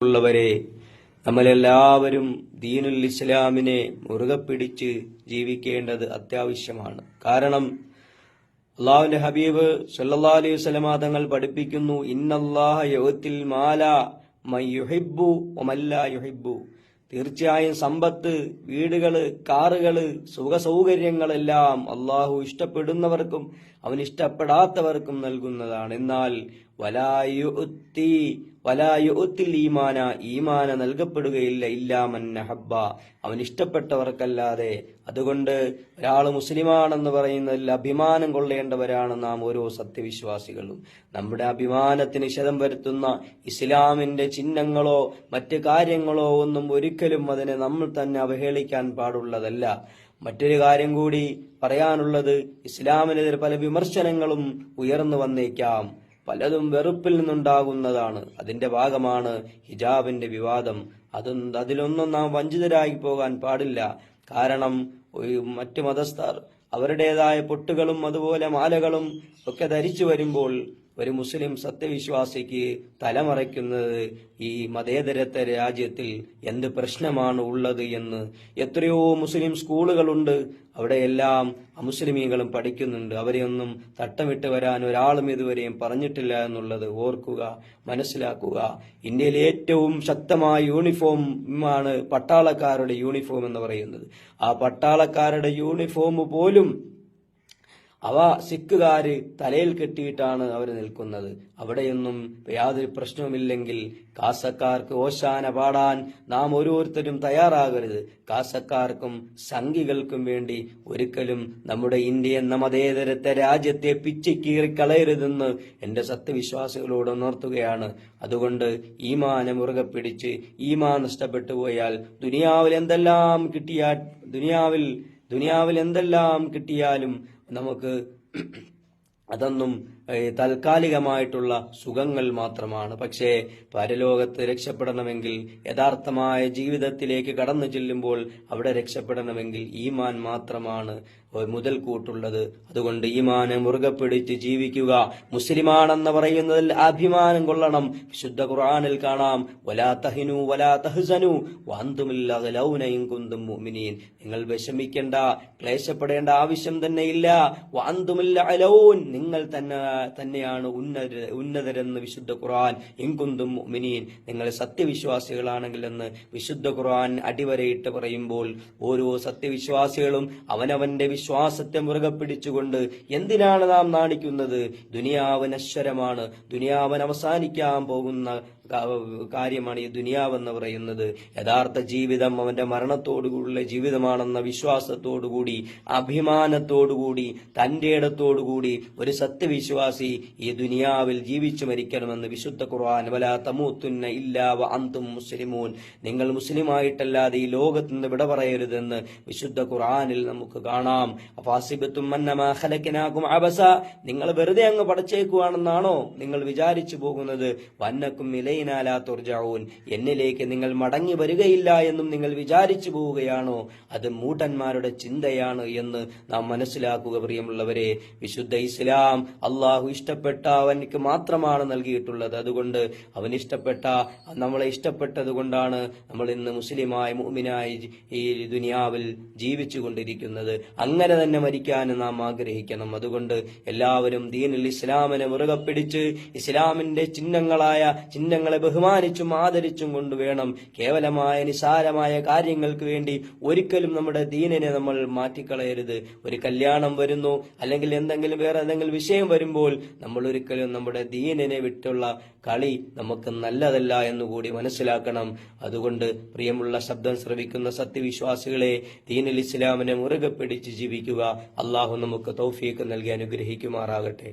ഉള്ളവരെ, നമ്മളെല്ലാവരും ദീനുൽ ഇസ്ലാമിനെ മുറുകെ പിടിച്ച് ജീവിക്കേണ്ടത് അത്യാവശ്യമാണ്. കാരണം അള്ളാഹുവിന്റെ ഹബീബ് സല്ലല്ലാഹു അലൈഹി വസല്ലമ തങ്ങൾ പഠിപ്പിക്കുന്നു, ഇന്നല്ലാഹ യുഅത്തിൽ മാല മൻ യുഹിബ്ബു വമൻ ലാ യുഹിബ്ബു. തീർച്ചയായും സമ്പത്ത്, വീടുകള്, കാറുകള്, സുഖസൗകര്യങ്ങളെല്ലാം അള്ളാഹു ഇഷ്ടപ്പെടുന്നവർക്കും അവൻ ഇഷ്ടപ്പെടാത്തവർക്കും നൽകുന്നതാണ്. എന്നാൽ വലായുത്തിൽ ഈമാന നൽകപ്പെടുകയില്ല ഇല്ലാ മൻ അഹബ്ബ, അവൻ ഇഷ്ടപ്പെട്ടവർക്കല്ലാതെ. അതുകൊണ്ട് ഒരാൾ മുസ്ലിമാണെന്ന് പറയുന്നതിൽ അഭിമാനം കൊള്ളേണ്ടവരാണ് നാം ഓരോ സത്യവിശ്വാസികളും. നമ്മുടെ അഭിമാനത്തിന് ക്ഷതം വരുത്തുന്ന ഇസ്ലാമിന്റെ ചിഹ്നങ്ങളോ മറ്റ് കാര്യങ്ങളോ ഒന്നും ഒരിക്കലും അതിനെ നമ്മൾ തന്നെ അവഹേളിക്കാൻ പാടുള്ളതല്ല. മറ്റൊരു കാര്യം കൂടി പറയാനുള്ളത്, ഇസ്ലാമിനെതിരെ പല വിമർശനങ്ങളും ഉയർന്നു വന്നേക്കാം. പലതും വെറുപ്പിൽ നിന്നുണ്ടാകുന്നതാണ്. അതിന്റെ ഭാഗമാണ് ഹിജാബിന്റെ വിവാദം. അതിലൊന്നും നാം വഞ്ചിതരായി പോകാൻ പാടില്ല. കാരണം മറ്റു മതസ്ഥർ അവരുടേതായ പൊട്ടുകളും അതുപോലെ മാലകളും ഒക്കെ ധരിച്ചു വരുമ്പോൾ ഒരു മുസ്ലിം സത്യവിശ്വാസിക്ക് തലമറയ്ക്കുന്നത് ഈ മതേതരത്വ രാജ്യത്തിൽ എന്ത് പ്രശ്നമാണ് ഉള്ളത് എന്ന്. എത്രയോ മുസ്ലിം സ്കൂളുകളുണ്ട്, അവിടെയെല്ലാം അമുസ്ലിമീങ്ങളും പഠിക്കുന്നുണ്ട്. അവരെയൊന്നും തട്ടമിട്ട് വരാൻ ഒരാളും ഇതുവരെയും പറഞ്ഞിട്ടില്ല എന്നുള്ളത് ഓർക്കുക, മനസ്സിലാക്കുക. ഇന്ത്യയിലെ ഏറ്റവും ശക്തമായ യൂണിഫോമാണ് പട്ടാളക്കാരുടെ യൂണിഫോം എന്ന് പറയുന്നത്. ആ പട്ടാളക്കാരുടെ യൂണിഫോം പോലും സിഖുകാര് തലയിൽ കെട്ടിയിട്ടാണ് അവർ നിൽക്കുന്നത്. അവിടെയൊന്നും യാതൊരു പ്രശ്നവുമില്ലെങ്കിൽ കാസക്കാർക്ക് ഓശാന പാടാൻ നാം ഓരോരുത്തരും തയ്യാറാകരുത്. കാസക്കാർക്കും സംഘികൾക്കും വേണ്ടി ഒരിക്കലും നമ്മുടെ ഇന്ത്യ എന്ന മതേതരത്വ രാജ്യത്തെ പിച്ചിക്കീറിക്കളയരുതെന്ന് എന്റെ സത്യവിശ്വാസികളോട് ഉണർത്തുകയാണ്. അതുകൊണ്ട് ഈമാനെ മുറുകെ പിടിച്ച്, ഈമാൻ നഷ്ടപ്പെട്ടു പോയാൽ ദുനിയാവിൽ എന്തെല്ലാം കിട്ടിയാലും നമുക്ക് അതൊന്നും താൽക്കാലികമായിട്ടുള്ള സുഖങ്ങൾ മാത്രമാണ്. പക്ഷേ പരലോകത്ത് രക്ഷപ്പെടണമെങ്കിൽ, യഥാർത്ഥമായ ജീവിതത്തിലേക്ക് കടന്നു ചെല്ലുമ്പോൾ അവിടെ രക്ഷപ്പെടണമെങ്കിൽ ഈമാൻ മാത്രമാണ് മുതൽക്കൂട്ടുള്ളത്. അതുകൊണ്ട് ഈമാനെ മുറുകെ പിടിച്ച് ജീവിക്കുക. മുസ്ലിമാണെന്ന് പറയുന്നതിൽ അഭിമാനം കൊള്ളണം. വിശുദ്ധ ഖുർആനിൽ കാണാം, വലാ തഹിനു വലാ തഹ്സനു വഅൻതുമുൽ അഗ്ലൗന ഇൻ കുന്തും മുഅ്മിനീൻ. നിങ്ങൾ വിഷമിക്കേണ്ട, ക്ലേശപ്പെടേണ്ട ആവശ്യം തന്നെ ഇല്ല. വഅൻതുമുൽ അഗ്ലൗൻ, നിങ്ങൾ തന്നെയാണ് ഉന്നതരെന്ന് വിശുദ്ധ ഖുർആൻ. ഇൻ കുന്തും മുഅ്മിനീൻ, നിങ്ങൾ സത്യവിശ്വാസികളാണെങ്കിൽ എന്ന് വിശുദ്ധ ഖുർആൻ അടിവരയിട്ട് പറയുമ്പോൾ ഓരോ സത്യവിശ്വാസികളും അവനവന്റെ വിശ്വാസത്തെ മുറുകെ പിടിച്ചുകൊണ്ട് എന്തിനാണ് നാം നാണിക്കുന്നത്? ദുനിയാവ് നശ്വരമാണ്, ദുനിയാവൻ അവസാനിക്കാൻ പോകുന്ന കാര്യമാണ് ഈ ദുനിയാവെന്ന് പറയുന്നത്. യഥാർത്ഥ ജീവിതം അവന്റെ മരണത്തോടുകൂടിയുള്ള ജീവിതമാണെന്ന വിശ്വാസത്തോടുകൂടി, അഭിമാനത്തോടുകൂടി, തന്റെ ഇടത്തോടുകൂടി ഒരു സത്യവിശ്വാസി ഈ ദുനിയാവിൽ ജീവിച്ചു മരിക്കണമെന്ന് വിശുദ്ധ ഖുർആൻ. വലാ തമൂത്തുന്ന ഇല്ലാ വഅൻതും മുസ്ലിമൂൻ, നിങ്ങൾ മുസ്ലിമായിട്ടല്ലാതെ ഈ ലോകത്ത് നിന്ന് വിട പറയരുതെന്ന് വിശുദ്ധ ഖുർആനിൽ നമുക്ക് കാണാം. അഫാസിബത്തും അന്നമാ ഖലഖനാകും അബസ, നിങ്ങൾ വെറുതെ അങ്ങ് പടച്ചേക്കുവാണെന്നാണോ നിങ്ങൾ വിചാരിച്ചു പോകുന്നത്? വന്നക്കും ഇലൈനാ ലാ തുർജഊൻ, എന്നിലേക്ക് നിങ്ങൾ മടങ്ങി വരികയില്ല എന്നും നിങ്ങൾ വിചാരിച്ചു പോവുകയാണോ? അത് മൂഢന്മാരുടെ ചിന്തയാണ് എന്ന് നാം മനസ്സിലാക്കുക. പ്രിയമുള്ളവരെ, വിശുദ്ധ ഇസ്ലാം അള്ളാഹു ഇഷ്ടപ്പെട്ട അവനിക്ക് മാത്രമാണ് നൽകിയിട്ടുള്ളത്. അതുകൊണ്ട് അവൻ നമ്മളെ ഇഷ്ടപ്പെട്ടത് കൊണ്ടാണ് നമ്മൾ ഇന്ന് മുസ്ലിമായി മുഅ്മിനായി ഈ ദുനിയാവിൽ ജീവിച്ചു കൊണ്ടിരിക്കുന്നത്. അങ്ങനെ തന്നെ മരിക്കാൻ നാം ആഗ്രഹിക്കണം. അതുകൊണ്ട് എല്ലാവരും ദീനുൽ ഇസ്ലാമിനെ മുറുകെ പിടിച്ച് ഇസ്ലാമിന്റെ ചിഹ്നങ്ങളെ ബഹുമാനിച്ചും ആദരിച്ചും കൊണ്ടുവേണം. കേവലമായ നിസാരമായ കാര്യങ്ങൾക്ക് വേണ്ടി ഒരിക്കലും നമ്മുടെ ദീനിനെ നമ്മൾ മാറ്റിക്കളയരുത്. ഒരു കല്യാണം വരുന്നു, അല്ലെങ്കിൽ വേറെ എന്തെങ്കിലും വിഷയം വരുമ്പോൾ നമ്മൾ ഒരിക്കലും നമ്മുടെ ദീനിനെ വിട്ടുള്ള കളി നമുക്ക് നല്ലതല്ല എന്നുകൂടി മനസ്സിലാക്കണം. അതുകൊണ്ട് പ്രിയമുള്ള ശബ്ദം ശ്രവിക്കുന്ന സത്യവിശ്വാസികളെ, ദീനുൽ ഇസ്ലാമിനെ മുറുകെ പിടിച്ച് ജീവിക്കുക. അള്ളാഹു നമുക്ക് തൗഫീഖ് നൽകി അനുഗ്രഹിക്കുമാറാകട്ടെ.